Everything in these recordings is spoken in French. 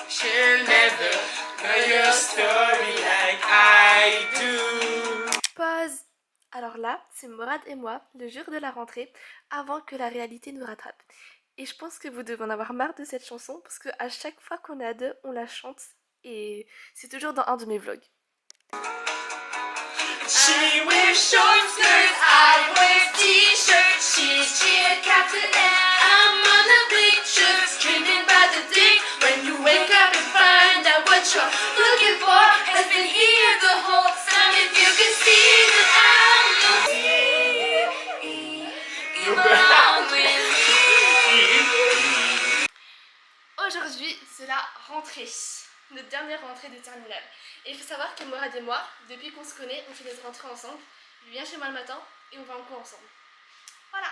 She'll never know your story like I do. Pause. Alors là, c'est Morad et moi, le jour de la rentrée, avant que la réalité nous rattrape. Et je pense que vous devez en avoir marre de cette chanson, parce qu'à chaque fois qu'on est à deux, on la chante, et c'est toujours dans un de mes vlogs. She wears short skirts, I wear t-shirt. She's cheer captain and I'm on the bleachers, screaming by the dick. When you wake up and find out what you're looking for has been here the whole time. If you could see that I'm you belong with me. Aujourd'hui, c'est la rentrée, notre dernière rentrée de terminale. Et il faut savoir que Morad et moi, depuis qu'on se connaît, on fait des rentrées ensemble. Il vient chez moi le matin et on va en cours ensemble. Voilà.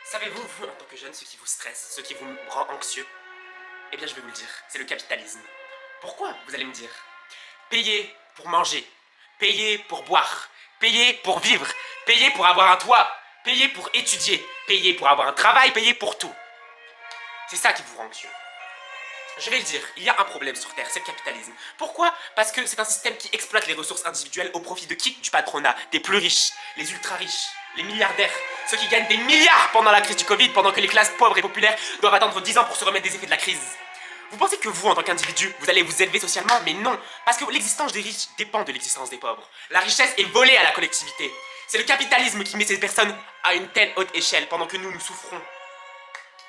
Savez-vous, vous, en tant que jeune, ce qui vous stresse, ce qui vous rend anxieux? Eh bien, je vais vous le dire, c'est le capitalisme. Pourquoi, vous allez me dire? Payer pour manger, payer pour boire, payer pour vivre, payer pour avoir un toit, payer pour étudier, payer pour avoir un travail, payer pour tout. C'est ça qui vous rend anxieux. Je vais le dire, il y a un problème sur Terre, c'est le capitalisme. Pourquoi? Parce que c'est un système qui exploite les ressources individuelles au profit de qui? Du patronat, des plus riches, les ultra riches, les milliardaires, ceux qui gagnent des milliards pendant la crise du Covid, pendant que les classes pauvres et populaires doivent attendre 10 ans pour se remettre des effets de la crise. Vous pensez que vous, en tant qu'individu, vous allez vous élever socialement? Mais non, parce que l'existence des riches dépend de l'existence des pauvres. La richesse est volée à la collectivité. C'est le capitalisme qui met ces personnes à une telle haute échelle pendant que nous souffrons.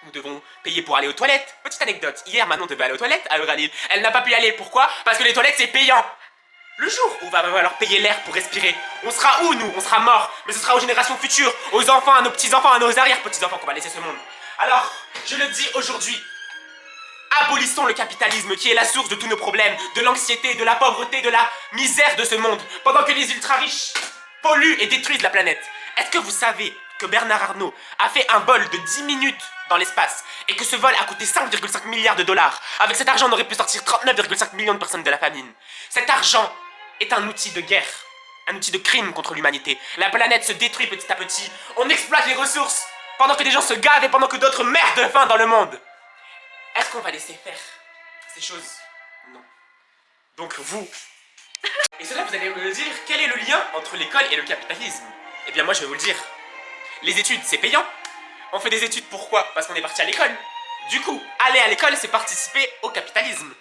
Nous devons payer pour aller aux toilettes. Petite anecdote, hier Manon devait aller aux toilettes à Euralil. Elle n'a pas pu y aller, pourquoi? Parce que les toilettes c'est payant. Le jour où on va falloir payer l'air pour respirer, on sera où nous? On sera morts, mais ce sera aux générations futures, aux enfants, à nos petits-enfants, à nos arrière-petits-enfants qu'on va laisser ce monde. Alors, je le dis aujourd'hui, abolissons le capitalisme qui est la source de tous nos problèmes, de l'anxiété, de la pauvreté, de la misère de ce monde, pendant que les ultra-riches polluent et détruisent la planète. Est-ce que vous savez que Bernard Arnault a fait un vol de 10 minutes dans l'espace et que ce vol a coûté 5,5 milliards de dollars? Avec cet argent, on aurait pu sortir 39,5 millions de personnes de la famine. Cet argent est un outil de guerre, un outil de crime contre l'humanité. La planète se détruit petit à petit, on exploite les ressources pendant que des gens se gavent et pendant que d'autres meurent de faim dans le monde. Est-ce qu'on va laisser faire ces choses? Non. Donc vous... Et cela, vous allez me dire, quel est le lien entre l'école et le capitalisme? Eh bien moi je vais vous le dire. Les études, c'est payant. On fait des études pourquoi? Parce qu'on est parti à l'école. Du coup, aller à l'école, c'est participer au capitalisme.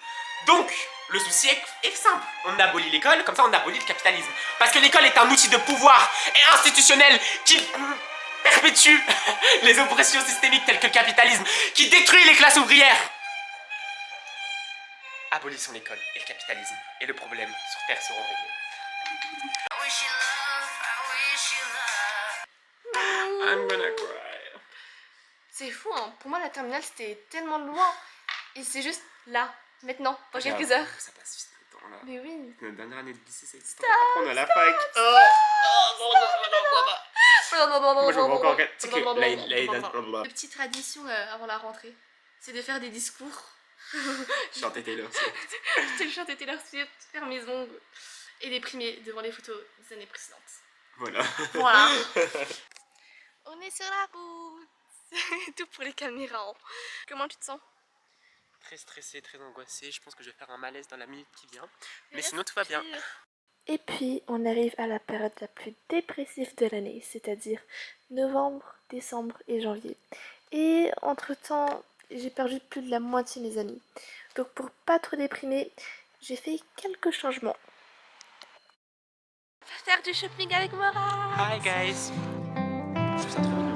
Donc, le souci est simple. On abolit l'école, comme ça on abolit le capitalisme. Parce que l'école est un outil de pouvoir et institutionnel qui perpétue les oppressions systémiques telles que le capitalisme, qui détruit les classes ouvrières. Abolissons l'école et le capitalisme, et le problème sur Terre seront réglés. I'm gonna cry. C'est fou, hein. Pour moi, la terminale, c'était tellement loin. Et c'est juste là, maintenant, dans quelques heures. Ça passe vite le temps là. Mais oui. Notre dernière année de lycée, c'est le temps d'apprendre à la fac. Moi je me vois encore. Tu sais que La petite tradition avant la rentrée, c'est de faire des discours. Chanter Taylor Swift. C'est le chanter Taylor Swift, faire mes ongles et déprimer devant les photos des années précédentes. Voilà. Voilà. On est sur la route. C'est tout pour les caméras. Comment tu te sens? Très stressé, très angoissé. Je pense que je vais faire un malaise dans la minute qui vient. Mais sinon tout va bien. Et puis on arrive à la période la plus dépressive de l'année, c'est-à-dire novembre, décembre et janvier. Et entre-temps, j'ai perdu plus de la moitié de mes amis. Donc pour pas trop déprimer, j'ai fait quelques changements. On va faire du shopping avec Morad. Hi guys. Je trouve ça trop mignon.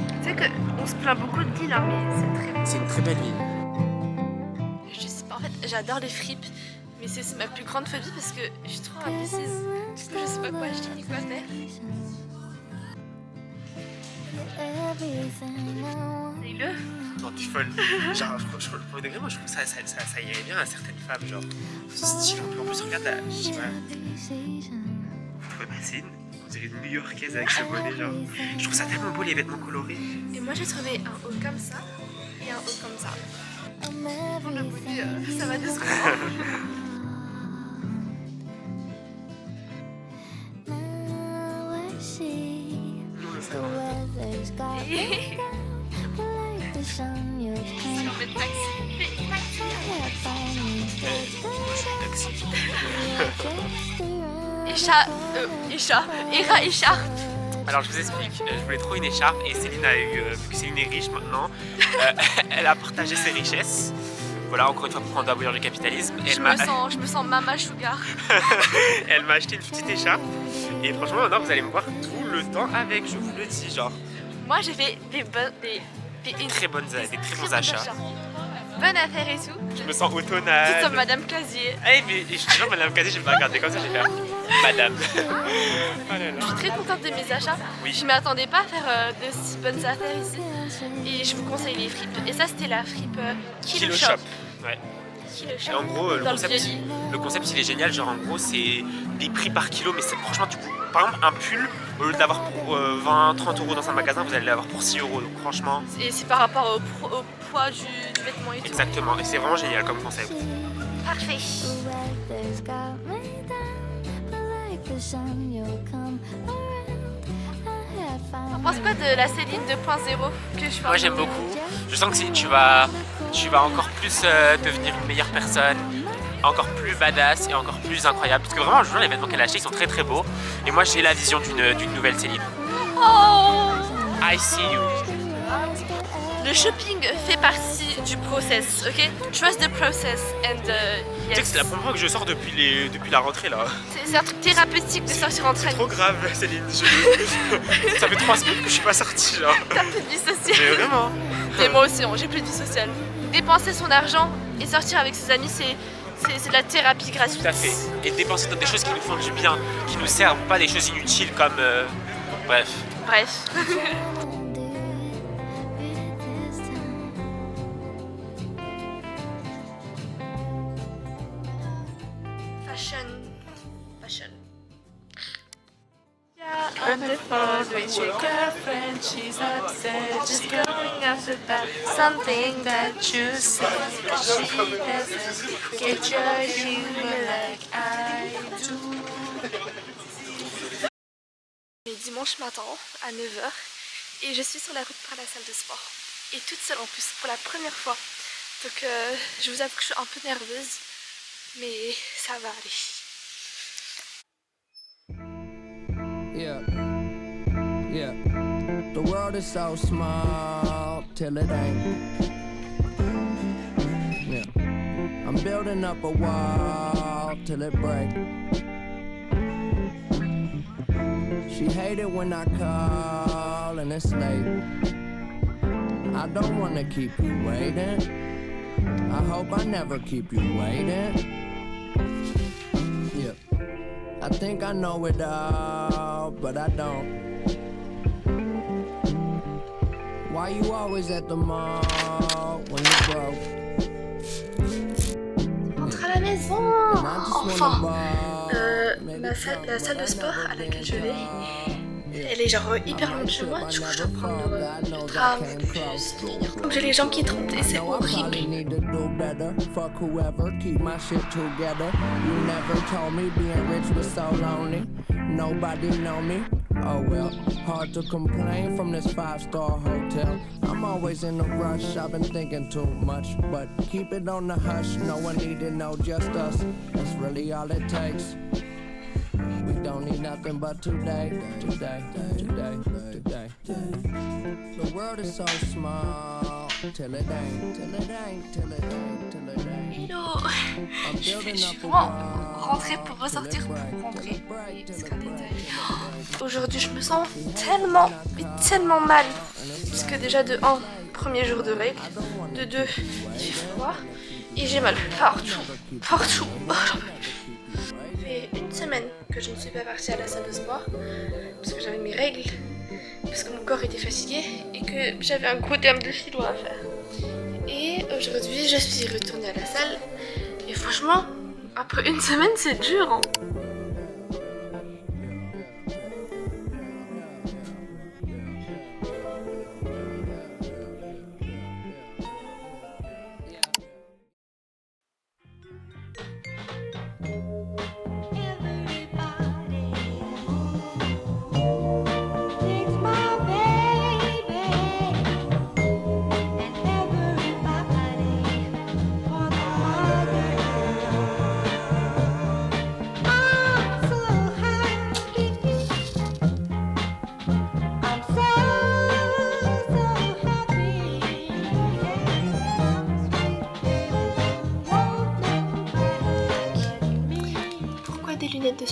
Tu sais qu'on se plaint beaucoup de Lille, hein, mais C'est une très belle ville. je sais pas, en fait j'adore les fripes, mais c'est ma plus grande phobie parce que je suis trop indécise. Du coup je sais pas quoi acheter ni quoi faire. Dis-le. Non, tu es folle. Genre, je premier degré, moi je trouve ça irait bien à certaines femmes, genre. Ce style un peu. En plus, regarde, je sais pas. Bassine, on dirait une New-Yorkaise avec ce bonnet, genre. Je trouve ça tellement beau les vêtements colorés. Et moi j'ai trouvé un haut comme ça et un haut comme ça. Pour le bonnet, ça va de ce Sun, you're Écharpe. Alors je vous explique, je voulais trop une écharpe et Céline a eu, vu que Céline est riche maintenant, elle a partagé ses richesses. Voilà, encore une fois, pour en abolir le capitalisme. Et Je me sens Mama Sugar. elle m'a acheté une petite écharpe. Et franchement, maintenant, vous allez me voir tout le temps avec, je vous le dis, genre. Moi, j'ai fait des Très bons achats. Bonne affaire et tout. Je me sens automnale. Dites comme Madame Casier. Eh, mais je te jure, Madame Casier, je vais pas regarder comme ça, je vais faire Madame. Oh là là. Je suis très contente de mes achats. Oui. Je m'attendais pas à faire de si bonnes affaires ici. Et je vous conseille les fripes. Et ça, c'était la fripe Kilo Shop. Ouais. Kilo Et Shop. en gros, Dans le Vieux-Lit. le concept il est génial. Genre, en gros, c'est des prix par kilo. Mais c'est franchement, du coup, par exemple, un pull, au lieu de l'avoir pour 20-30 euros dans un magasin, vous allez l'avoir pour 6 euros. Donc, franchement. Et c'est par rapport au poids du vêtement et tout. Exactement. Et c'est vraiment génial comme concept. Parfait. On pense quoi de la Céline 2.0 que je fais? Moi, j'aime beaucoup. Je sens que tu vas encore plus devenir une meilleure personne. Encore plus badass et encore plus incroyable. Parce que vraiment, je vous jure, les vêtements qu'elle a achetés sont très très beaux. Et moi, j'ai la vision d'une nouvelle Céline. Oh! I see you. Le shopping fait partie du process, ok? Trust the process and Tu sais que yes. c'est la première fois que je sors depuis la rentrée là. C'est un truc thérapeutique de sortir entre amis. Trop grave, Céline. Ça fait 3 semaines que je suis pas sortie là. T'as plus de vie sociale. Mais vraiment. Et moi aussi, j'ai plus de vie sociale. Dépenser son argent et sortir avec ses amis, c'est de la thérapie gratuite. Tout à fait. Et dépenser dans des choses qui nous font du bien, qui nous servent, pas des choses inutiles comme. Bref. Bref. Fashion. Yeah, on the phone with your girlfriend, she's upset, just going after that. Something that you said, but she doesn't get your humor like I do. Mais dimanche matin à 9h et je suis sur la route par la salle de sport. Et toute seule en plus, pour la première fois. Donc je vous avoue que je suis un peu nerveuse, mais ça va aller. Yeah, yeah. The world is so small till it ain't. Yeah, I'm building up a wall till it breaks. She hate it when I call and it's late. I don't wanna keep you waiting. I hope I never keep you waiting. Yeah, I think I know it all, but I don't. Why you always at the mall when you're broke? Rentre à la maison. Enfin, la salle de sport à laquelle je vais, elle est genre hyper loin de chez moi, du coup je dois prendre le tram, le bus, donc j'ai les jambes qui tremblent et c'est horrible. Nobody know me. Oh well, hard to complain from this 5-star hotel. I'm always in a rush, I've been thinking too much. But keep it on the hush, no one need to know, just us. That's really all it takes. We don't need nothing but today. The world is so small, till it ain't. Hello, je suis vraiment rentrée pour ressortir pour rentrer. C'est un détail. Aujourd'hui je me sens tellement mal. Parce que déjà de 1, premier jour de règles, de 2, il fait froid et j'ai mal partout. Oh, j'en peux plus. Ça fait une semaine que je ne suis pas partie à la salle de sport parce que j'avais mes règles, parce que mon corps était fatigué et que j'avais un gros terme de philo à faire. Et aujourd'hui je suis retournée à la salle et franchement après une semaine c'est dur hein.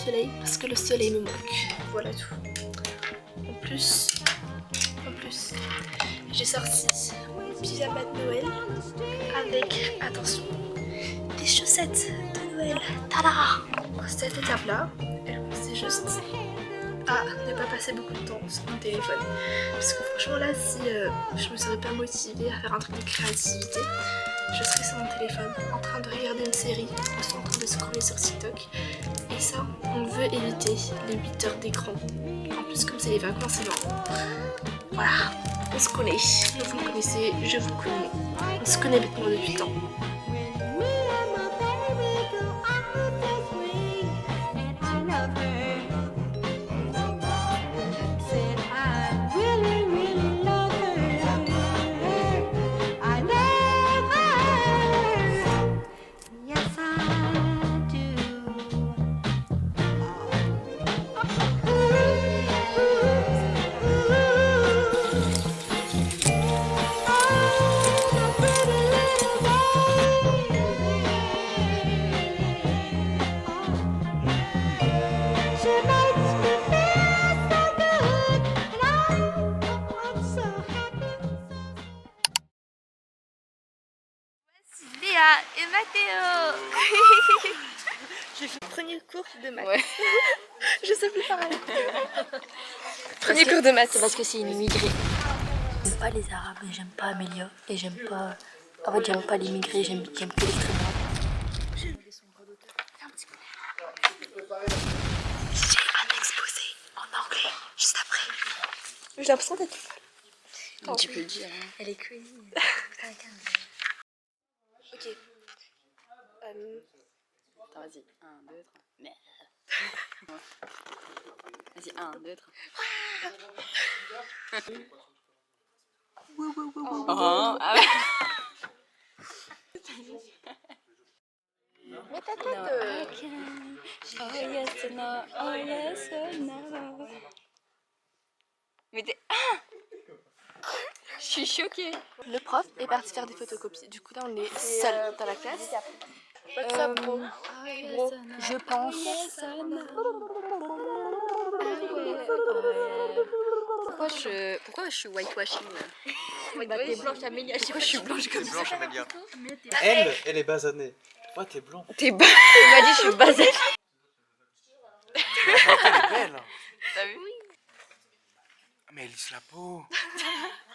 soleil parce que le soleil me manque. Voilà tout. En plus, j'ai sorti mon pyjama de Noël avec, attention, des chaussettes de Noël. Tada! Cette étape-là, elle consiste juste à ne pas passer beaucoup de temps sur mon téléphone. Parce que franchement là, si je me serais pas motivée à faire un truc de créativité, je serais sur mon téléphone en train de regarder une série ou en train de scroller sur TikTok. Et ça, on veut éviter les 8 heures d'écran. En plus, comme c'est les vacances, c'est marrant. Voilà, on se connaît. Vous me connaissez, je vous connais. On se connaît maintenant depuis temps. Léa et Mathéo. J'ai fait le premier cours de maths. Ouais. Je sais plus parler. Premier cours de maths. C'est parce que c'est une immigrée. J'aime pas les Arabes, et j'aime pas Amélia, et j'aime pas... En fait, j'aime pas l'immigré, j'aime que l'extrême droite. J'ai un exposé en anglais, juste après. J'ai l'impression d'être folle. Tu peux le dire, hein. Elle est crazy. Ok. Attends, vas-y. 1, 2, 3. Merde. Vas-y, 1, 2, 3. Oh, ah ouais. Mets ta tête. Oh yes, no. Oh yes, no. Mais t'es... Je suis choquée. Le prof est parti faire des photocopies. Du coup là on est seul dans la classe. What's up, bro? Je pense... Pourquoi je suis whitewashing là? Bah, t'es blanche, Amélia. Pourquoi je suis blanche comme ça? Blanche Amélia. Elle est basanée. Toi, t'es blanc. T'es bas. Il m'a dit je suis basée. Elle est belle. T'as vu? Mais elle lisse la peau.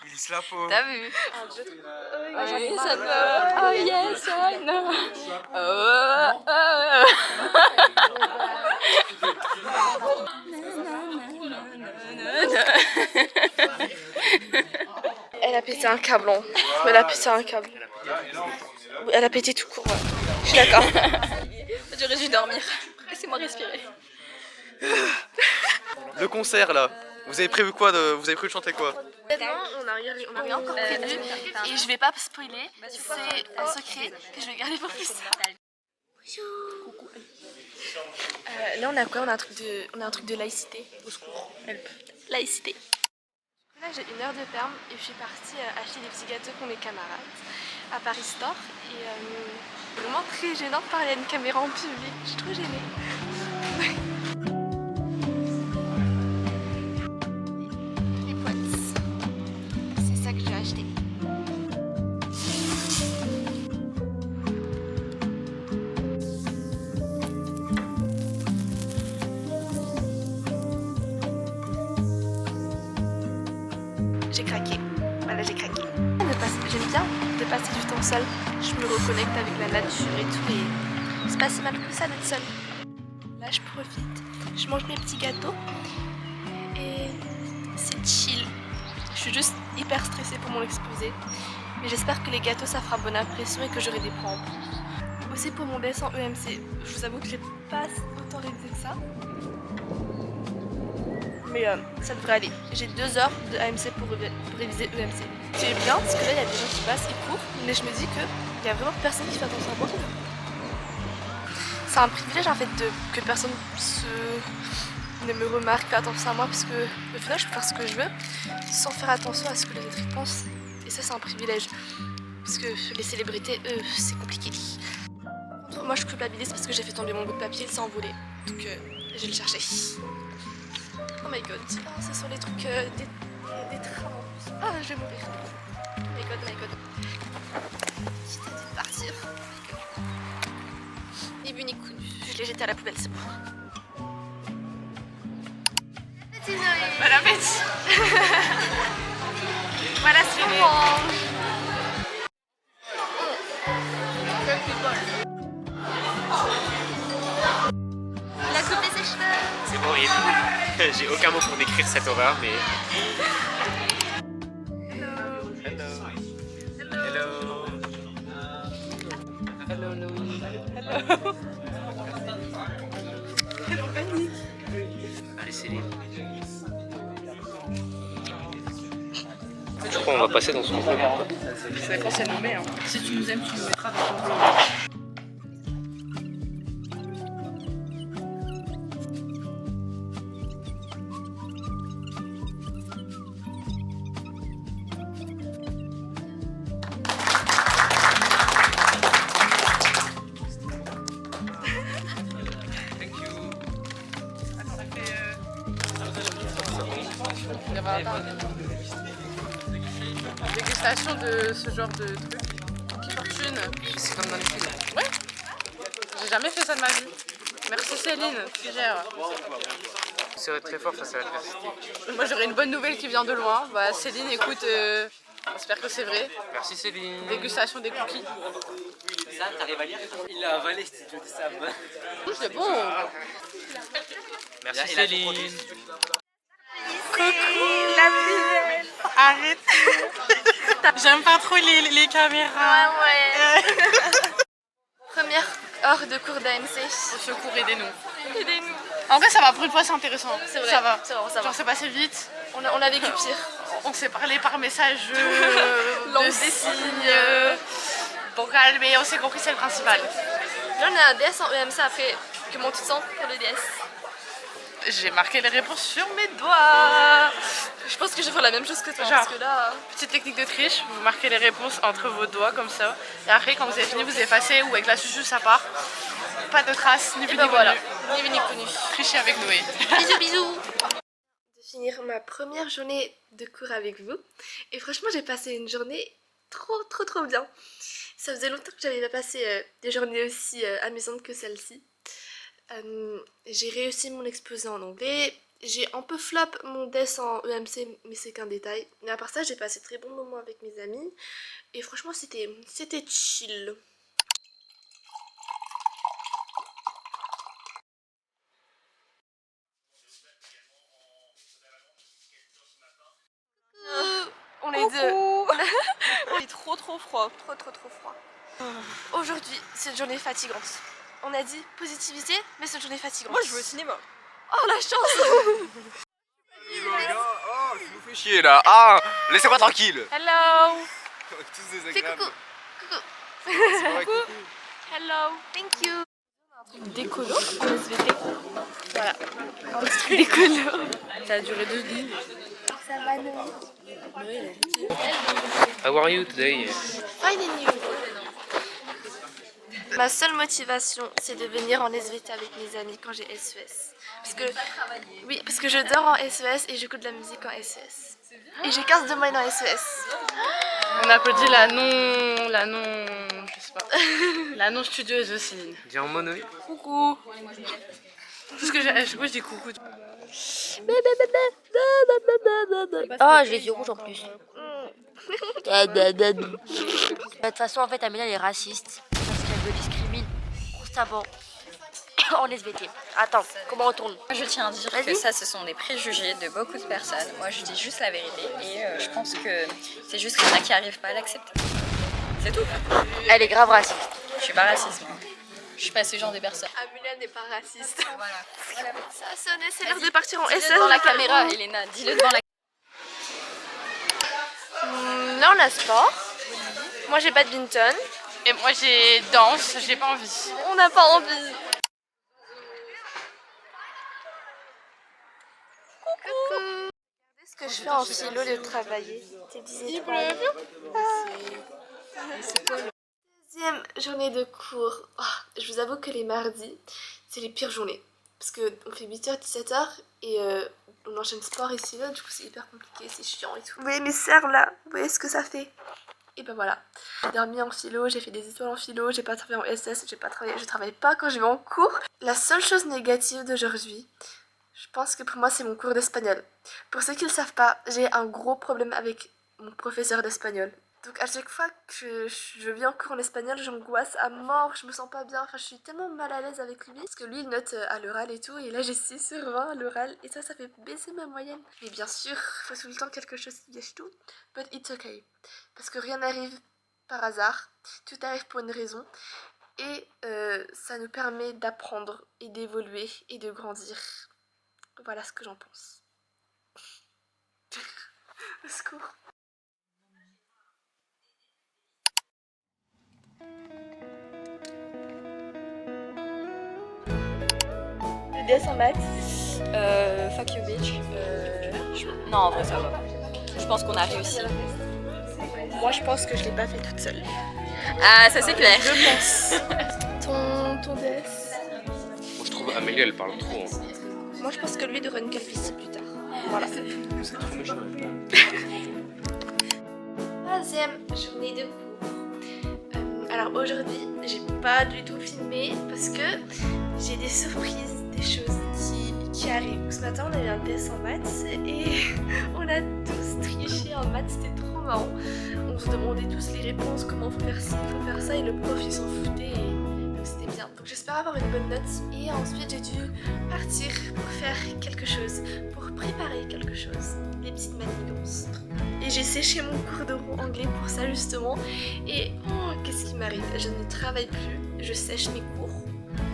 Il lisse la peau. T'as vu? Ah, j'en ai ça marre. peut. Oh yes, I know. Elle a pété un câble. Elle a pété un câble. Oui, elle a pété tout court. Ouais. Je suis d'accord. J'aurais dû dormir. Laissez-moi respirer. Le concert là. Vous avez prévu quoi Vous avez prévu de chanter quoi? Honnêtement, on n'a rien encore prévu et je vais pas spoiler. C'est un secret que je vais garder pour plus tard. Là on a quoi? On a un truc de laïcité. Au secours. Help. Laïcité. Là j'ai 1 heure de terme et je suis partie acheter des petits gâteaux pour mes camarades à Paris Store et c'est vraiment très gênant de parler à une caméra en public. Je suis trop gênée. Les potes. C'est ça que j'ai acheté. J'ai craqué. Voilà, j'ai craqué. J'aime bien de passer du temps seule. Je me reconnecte avec la nature et tout et c'est pas si mal que ça d'être seule. Là, je profite. Je mange mes petits gâteaux et c'est chill. Je suis juste hyper stressée pour mon exposé. Mais j'espère que les gâteaux, ça fera bonne impression et que j'aurai des points en plus. Aussi pour mon dessin EMC, je vous avoue que j'ai pas autant révisé que ça. Mais ça devrait aller. J'ai 2 heures de AMC pour réviser EMC. C'est bien parce que là il y a des gens qui passent et courent, mais je me dis qu'il y a vraiment personne qui fait attention à moi. C'est un privilège en fait que personne ne me remarque, fait attention à moi parce que au final je peux faire ce que je veux sans faire attention à ce que les autres pensent. Et ça c'est un privilège. Parce que les célébrités, c'est compliqué. Moi je culpabilise parce que j'ai fait tomber mon bout de papier, il s'est envolé. Donc Je vais le chercher. Oh my god. Oh, ce sont les trucs des trains en plus. Ah, je vais mourir. Oh my god, my god. Quitte à de partir. Ni vu ni connu. Je l'ai jeté à la poubelle, c'est bon. Petit Noël. Bon appétit. Voilà ce qu'on mange. Il a coupé ses cheveux. C'est horrible. J'ai aucun mot pour décrire cette horreur, mais... Allez, Céline. Je crois qu'on va passer dans son club. C'est quand c'est nommé. Hein. Si tu nous aimes, tu nous mettras dans ton club. Dégustation de ce genre de truc. Fortune. C'est comme dans les films. Ouais. J'ai jamais fait ça de ma vie. Merci Céline, tu gères. Vous serez très fort face à l'adversité. Moi j'aurais une bonne nouvelle qui vient de loin. Bah Céline, écoute, j'espère que c'est vrai. Merci Céline. Dégustation des cookies. Ça, t'arrives à lire? Il l'a avalé, c'était du sable. C'est bon. Merci Céline. La plus belle. Arrête. J'aime pas trop les caméras. Ouais. Première heure de cours d'AMC. Au secours, aidez-nous. Aidez-nous. En vrai, ça va, pour une fois, c'est intéressant. C'est vrai. Ça va. C'est vrai, ça va. Genre, c'est passé vite. On a vécu pire. On s'est parlé par message Langue de des signes. Pour calmer, on s'est compris, c'est le principal. Là, on a un DS en EMC après. Comment tu te sens pour le DS? J'ai marqué les réponses sur mes doigts. Je pense que je vais faire la même chose que toi. Genre. Parce que là. Petite technique de triche, vous marquez les réponses entre vos doigts comme ça. Et après, quand vous avez fini, vous effacez ou avec la susu, ça part. Pas de traces, ni vu Et ben ni voilà. connu. Ni vu ni connu. Tricher avec Noé. Bisous, bisous. De finir ma première journée de cours avec vous. Et franchement, j'ai passé une journée trop bien. Ça faisait longtemps que j'avais pas passé des journées aussi amusantes que celle-ci. J'ai réussi mon exposé en anglais. J'ai un peu flop mon DES en EMC, mais c'est qu'un détail. Mais à part ça, j'ai passé de très bons moments avec mes amis. Et franchement, c'était chill. On est deux. Il est trop froid. Trop froid. Aujourd'hui, c'est une journée fatigante. On a dit positivité, mais c'est une journée fatigante. Moi, je vais au cinéma. Oh la chance. Oh, je vous fais chier là. Ah, laissez-moi tranquille. Hello. Tous Fais désagréables. coucou. C'est vrai, coucou. Hello. Thank you. Un truc d'écolo en SVT. Voilà. Un truc d'écolo. Ça a duré 2 secondes. Ça va nous. How are you today? Finding you. Ma seule motivation, c'est de venir en SVT avec mes amis quand j'ai SES. Parce que je dors en SES et j'écoute de la musique en SES. Et j'ai 15 de moyenne en SES. On applaudit la non studieuse de Céline. Dis en mono. Coucou. Parce que je dis coucou. Ah, j'ai les yeux rouges en plus. De toute façon, en fait, Amélia, elle est raciste. Parce qu'elle me discrimine constamment en SVT. Attends, comment on tourne? Je tiens à dire que ça, ce sont des préjugés de beaucoup de personnes. Moi, je dis juste la vérité et je pense que c'est juste qu'il y en a qui n'arrivent pas à l'accepter. C'est tout. Elle est grave raciste. Je suis pas raciste, moi. Je suis pas ce genre de personne. Amelia n'est pas raciste. Voilà. Ça a sonné, c'est l'heure de partir en Dis-le SES. devant la caméra, Elena. Dis-le devant la Là, on a sport. Moi, j'ai badminton. Et moi, j'ai danse, j'ai pas envie. On n'a pas envie. Coucou. Regardez ce que je fais en philo de travailler. C'est 10 Deuxième journée de cours. Oh, je vous avoue que les mardis, c'est les pires journées. parce qu'on fait 8h, 17h et on enchaîne sport et philo, du coup c'est hyper compliqué, c'est chiant et tout. Vous voyez mes cernes là, vous voyez ce que ça fait? Et ben voilà, j'ai dormi en philo, j'ai fait des étoiles en philo, j'ai pas travaillé en SS, je travaille pas quand je vais en cours. La seule chose négative d'aujourd'hui, je pense que pour moi c'est mon cours d'espagnol. Pour ceux qui ne le savent pas, j'ai un gros problème avec mon professeur d'espagnol. Donc à chaque fois que je viens en cours en espagnol, j'angoisse à mort, je me sens pas bien, enfin je suis tellement mal à l'aise avec lui. Parce que lui il note à l'oral et tout, et là j'ai 6/20 à l'oral, et ça fait baisser ma moyenne. Mais bien sûr, il faut tout le temps quelque chose qui gâche tout, but it's okay. Parce que rien n'arrive par hasard, tout arrive pour une raison, et ça nous permet d'apprendre et d'évoluer et de grandir. Voilà ce que j'en pense. Au secours. Le DS en maths. Fuck you bitch. Non, en vrai ça va. Je pense qu'on a réussi. Moi je pense que je l'ai pas fait toute seule. Ah, ça c'est clair. Je pense. Ton DS. Moi, je trouve Amélie, elle parle trop. Hein. Moi je pense que lui devrait une calvitie plus tard. Voilà. C'est trop méchant. Troisième journée de cours. Alors aujourd'hui, j'ai pas du tout filmé parce que j'ai des surprises, des choses qui arrivent. Ce matin, on a eu un test en maths et on a tous triché en maths, c'était trop marrant. On se demandait tous les réponses, comment faut faire ci, faut faire ça, et le prof il s'en foutait. Donc c'était bien. Donc j'espère avoir une bonne note. Et ensuite j'ai dû partir pour faire quelque chose, pour préparer quelque chose. Les petites manigances. Et j'ai séché mon cours de anglais pour ça justement. Et oh, qu'est-ce qui m'arrive? Je ne travaille plus, je sèche mes cours.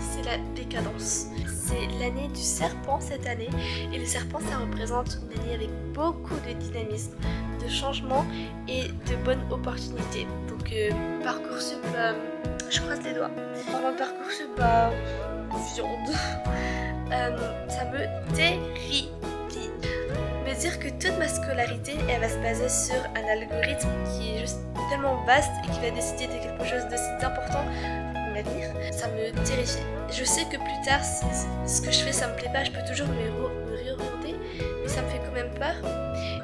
C'est la décadence. C'est l'année du serpent cette année. Et le serpent, ça représente une année avec beaucoup de dynamisme, de changement et de bonnes opportunités. Donc Parcoursup, je croise les doigts. Pendant Parcoursup, viande. Ça me terrifie. Me dire que toute ma scolarité, elle va se baser sur un algorithme qui est juste tellement vaste et qui va décider de quelque chose de si important pour mon avenir, ça me terrifie. Je sais que plus tard, si ce que je fais ça me plaît pas, je peux toujours me réorienter, mais ça me fait quand même peur.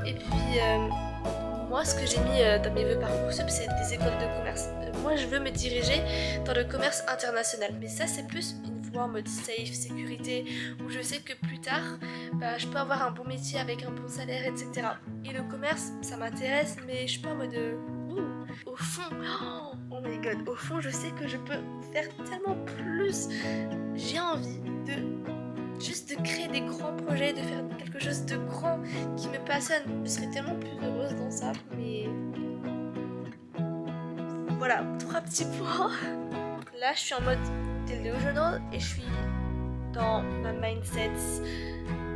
Et puis moi, ce que j'ai mis dans mes vœux Parcoursup, c'est des écoles de commerce. Moi, je veux me diriger dans le commerce international, mais ça, c'est plus une voie en mode safe, sécurité, où je sais que plus tard, je peux avoir un bon métier avec un bon salaire, etc. Et le commerce, ça m'intéresse, mais je suis pas en mode au fond, oh my god, au fond, je sais que je peux faire tellement plus. J'ai envie juste de créer des grands projets, de faire quelque chose de grand qui me passionne. Je serais tellement plus heureuse dans ça, mais voilà, 3 petits points. Là, je suis en mode delusional et je suis dans ma mindset.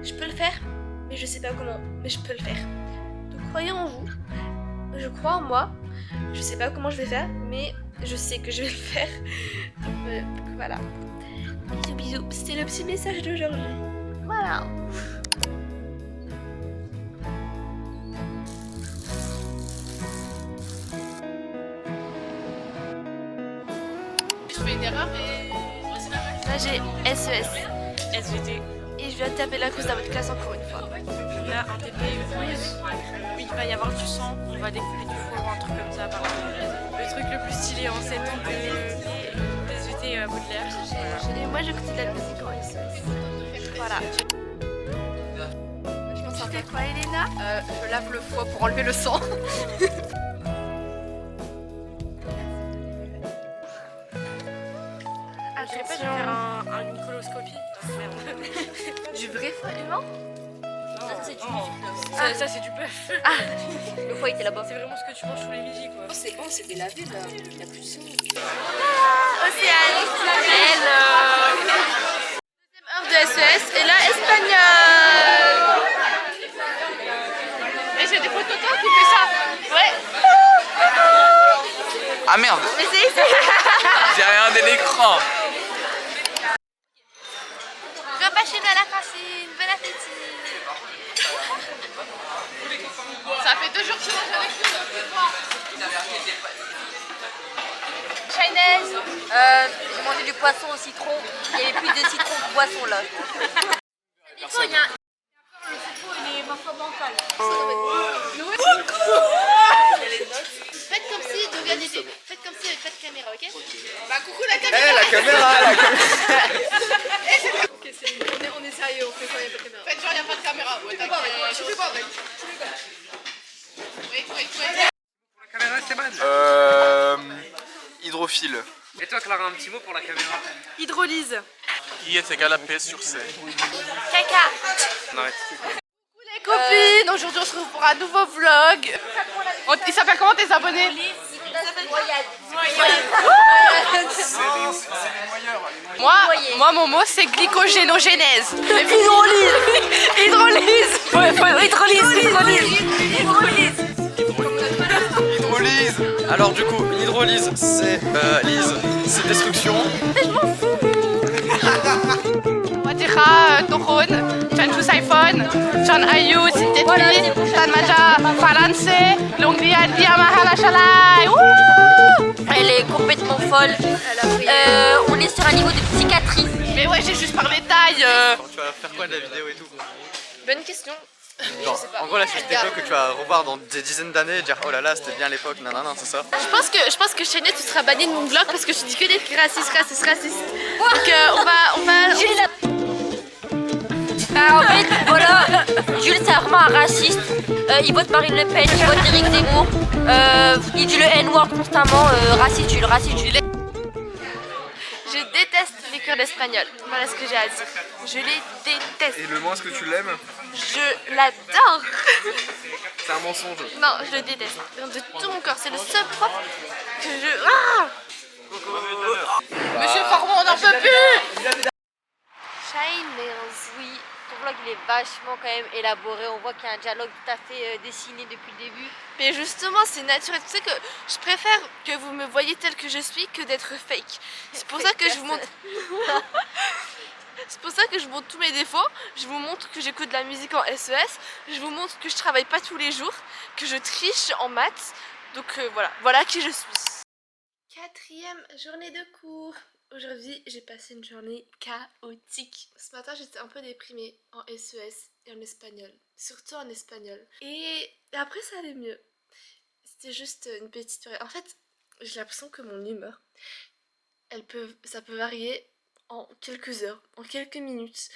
Je peux le faire, mais je sais pas comment, mais je peux le faire. Donc croyez en vous, je crois en moi. Je sais pas comment je vais faire, mais je sais que je vais le faire. Donc voilà. Bisous bisous, c'était le petit message d'aujourd'hui. Voilà. Je fais une erreur et... Là j'ai SES. SVT. Et je viens de taper la cause dans votre classe encore une fois. Là, un TP, oui, il va y avoir du sang, on va découler du foie ou un truc comme ça. Par exemple. Le truc le plus stylé en 7 ans de SVT Baudelaire. Et moi j'écoutais de la musique en SES. Voilà. Je m'en sortais quoi, Elena? Je lave le foie pour enlever le sang. Je vais faire une coloscopie. Du vrai foie humain? Ça c'est du bœuf. Le foie était là-bas. C'est vraiment ce que tu manges tous les midis quoi. C'est bon, c'est délavé là. Il y a plus de sang. Océane. Hello. Deuxième heure de SES et là espagnol. Et j'ai des photos de toi qui fait ça. Ouais. Ah merde, Mais c'est j'ai regardé l'écran. repas chez nous à la cantine. Bon appétit. Ça fait 2 jours que tu manges avec nous, donc fais voir. Chinese. mangé du poisson au citron. Il y avait plus de citron que de poisson là. Il y a Faites comme si de regarder. Faites comme si avec pas de caméra, ok? Bah coucou la caméra. La caméra, la caméra. Ok, on est sérieux, on fait quoi, y'a pas de caméra. Faites genre y'a pas de caméra. Ouais, je fais pas avec. Wait. La caméra, Esteban. Hydrophile. Et toi, Clara, un petit mot pour la caméra? Hydrolyse. I est égal à P sur C. Caca. On arrête. Les copines, aujourd'hui on se retrouve pour un nouveau vlog. Il s'appelle comment tes abonnés? Moi mon mot c'est glycogénogénèse. Hydrolyse. Hydrolyse. Alors du coup, hydrolyse, c'est c'est destruction. Wadira, Toron, Chan Chusaifon, Chan Ayu, Sintetri, Chan Maja, Falance, Longlia, Diamahala Shalai. Elle est complètement folle. On est sur un niveau de psychiatrie. Mais ouais, j'ai juste parlé de taille. Tu vas faire quoi de la vidéo et tout? Bonne question. Genre, en gros, là, c'est cette époque que tu vas revoir dans des dizaines d'années et dire oh là là, c'était bien l'époque, nanana, c'est ça. Je pense que Shania, tu seras banni de mon vlog parce que je dis que des trucs racistes. Donc on va. En fait, voilà, Jules c'est vraiment un raciste. Il vote Marine Le Pen, il vote Éric Zemmour. Il dit le N-word constamment. Raciste Jules. Je déteste les cours d'espagnol. Voilà ce que j'ai à dire. Je les déteste. Et le moins, est-ce que tu l'aimes? Je l'adore. C'est un mensonge. Non, je le déteste. De tout mon corps. C'est le seul prof que je. Ah Monsieur Formon, on n'en peut plus. Shine Nails, oui. Ton vlog il est vachement quand même élaboré. On voit qu'il y a un dialogue tout à fait dessiné depuis le début. Mais justement, c'est naturel. Tu sais que je préfère que vous me voyez telle que je suis que d'être fake. C'est pour ça que je vous montre. C'est pour ça que je montre tous mes défauts. Je vous montre que j'écoute de la musique en SES. Je vous montre que je travaille pas tous les jours, que je triche en maths. Donc voilà qui je suis. 4e journée de cours. Aujourd'hui, j'ai passé une journée chaotique. Ce matin, j'étais un peu déprimée en SES et en espagnol. Surtout en espagnol. Et après, ça allait mieux. C'était juste une petite période. En fait, j'ai l'impression que mon humeur, ça peut varier en quelques heures, en quelques minutes.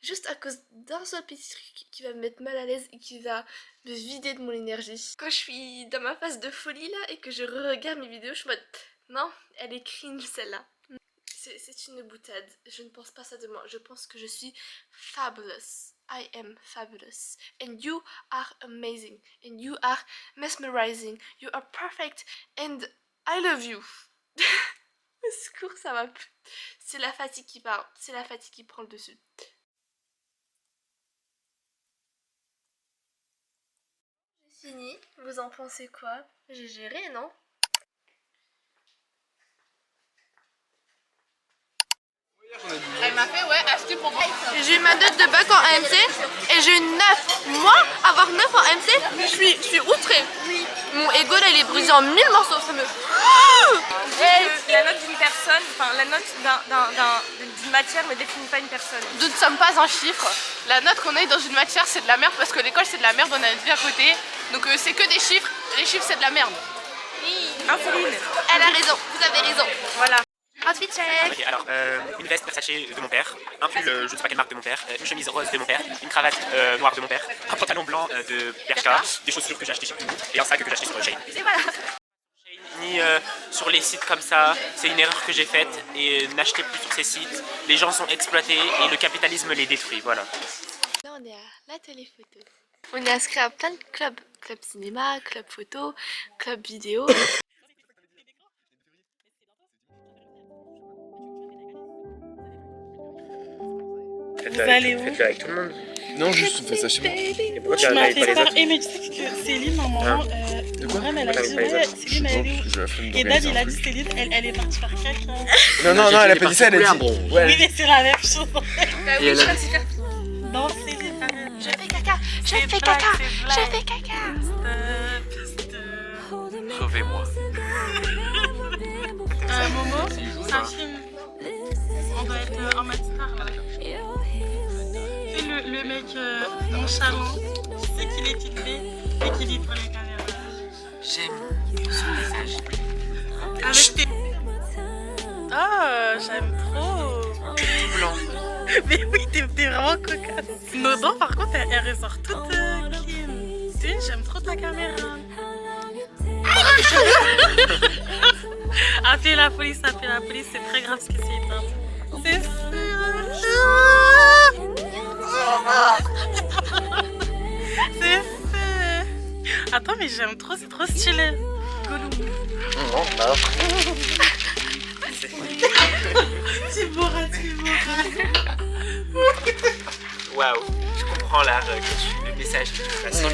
Juste à cause d'un seul petit truc qui va me mettre mal à l'aise et qui va me vider de mon énergie. Quand je suis dans ma phase de folie là et que je regarde mes vidéos, je suis en mode non, elle est cringe celle-là. C'est une boutade. Je ne pense pas ça de moi. Je pense que je suis fabulous. I am fabulous. And you are amazing. And you are mesmerizing. You are perfect. And I love you. Au secours, ça va plus. C'est la fatigue qui parle. C'est la fatigue qui prend le dessus. J'ai fini. Vous en pensez quoi? J'ai géré, non? Elle m'a fait acheter pour moi. J'ai eu ma note de bac en AMC et j'ai eu 9. Moi, avoir 9 en AMC, je suis outrée. Mon ego là il est brisé en 1000 morceaux. Ça me... La note d'une personne, enfin la note d'une matière ne définit pas une personne. Nous ne sommes pas un chiffre. La note qu'on a eu dans une matière c'est de la merde parce que l'école c'est de la merde, on a une vie à côté. Donc c'est que des chiffres, les chiffres c'est de la merde. Insuline. Elle a raison, vous avez raison. Voilà. Ensuite check. Ok, alors, une veste Versace de mon père, un pull, je ne sais pas quelle marque de mon père, une chemise rose de mon père, une cravate noire de mon père, un pantalon blanc de Bershka, des chaussures que j'ai achetées chez Puma et un sac que j'ai acheté sur Shein. Et voilà. Ni sur les sites comme ça, c'est une erreur que j'ai faite et n'achetez plus sur ces sites. Les gens sont exploités et le capitalisme les détruit, voilà. Là on est à la téléphoto. On est inscrit à plein de clubs. Club cinéma, club photo, club vidéo. Vous allez où? Faites-le avec tout le monde. Non, juste on fait ça chez moi. Et pourquoi Tu tu m'as arrives pas fait les peur. autres? Et mais tu sais que Céline, normalement, Brem, elle a dit ouais, Céline, elle est où? Je la flemme Et Dad, d'organiser il un a dit truc. Céline, elle est partie faire caca. Non, elle a pas dit ça, elle a dit. Oui, Ouais, mais c'est la même chose. Bah oui, je vais faire. Non, Céline, t'as rien. Je fais caca, je fais caca, je fais caca. Sauvez-moi. Momo, c'est un film. avec mon chaland. Tu sais qu'il est filmé et qu'il est pour les caméras. J'aime son visage. Avec tes... Ah, j'aime trop. Tout blanc. Mais oui, t'es vraiment cocasse. Nos dents, par contre, elles ressortent toutes clean. Tu sais, j'aime trop ta caméra. Appelez la police, c'est très grave ce qui s'est éteint. C'est C'est fait. Attends, mais j'aime trop, c'est trop stylé. C'est Borat. Waouh, je comprends l'art que tu... le message que tu passes. Non,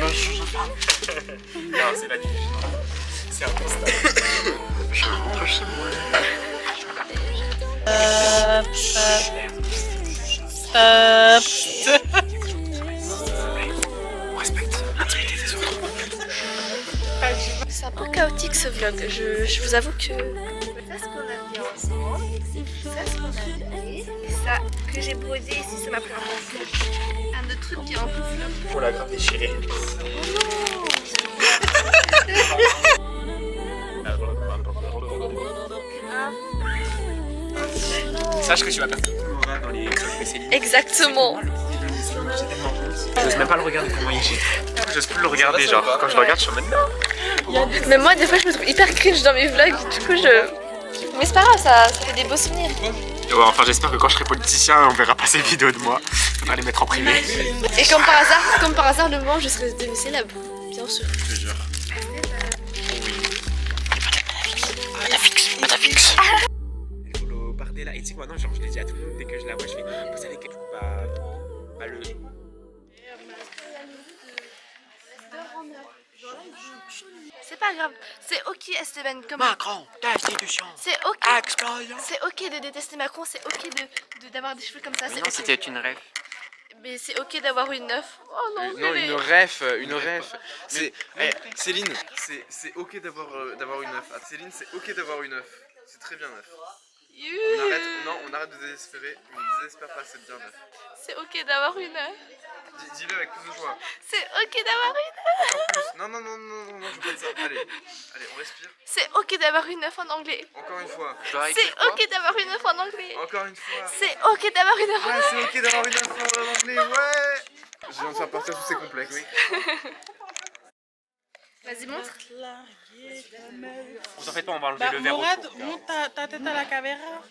c'est pas du tout. C'est un constat. Je rentre chez moi. Respecte l'intimité des autres. C'est un peu chaotique ce vlog, je vous avoue que... Ça, ce qu'on a mis ensemble, ça, ce qu'on a mis, et ça que j'ai brodé ici, ça m'a pris un peu. Un autre truc qui est un peu flop. Pour la grave déchirée. Sache que tu vas passer dans les vlogs de Céline. Exactement. J'ose même pas le regarder comment il est. J'ose plus le regarder, genre quand je le regarde je suis en mode non. Mais moi, des fois, je me trouve hyper cringe dans mes vlogs, du coup, Mais c'est pas grave, ça fait des beaux souvenirs. Ouais, enfin j'espère que quand je serai politicien on verra pas ces vidéos de moi. Faudra les mettre en privé. Et comme par hasard, le moment où je serai devenue célèbre, bien sûr. Je te jure. Bardella, et tu sais quoi, non, genre je l'ai dit à tout le monde dès que je la vois, je fais, vous savez que bah le... C'est pas grave, c'est ok Esteban, comme... Macron, destitution, c'est ok, explosion. c'est ok de détester Macron, c'est ok d'avoir des cheveux comme ça, c'est Non, ok. c'était une rêve. Mais c'est ok d'avoir une neuf. Oh non, Non, mais... une ref. C'est Céline, c'est ok d'avoir une neuf. Ah, Céline, c'est ok d'avoir une neuf. C'est très bien neuf. On arrête de désespérer. Ne désespère pas, c'est bien neuf. C'est ok d'avoir une neuf. Dis-le avec plus de joie. C'est ok d'avoir une neuf. Encore plus. Non, je veux pas de ça. Allez, on respire. C'est ok d'avoir une neuf en anglais. Encore une fois. C'est ok d'avoir une neuf en anglais. Encore une fois. C'est ok d'avoir une neuf en Ouais, anglais. c'est ok d'avoir une neuf en anglais, ouais. Je viens de faire partir tous ces complexes. Oui. Vas-y, montre. Vous en faites pas, on va enlever le verre Mourad, autour. monte ta tête à la caméra.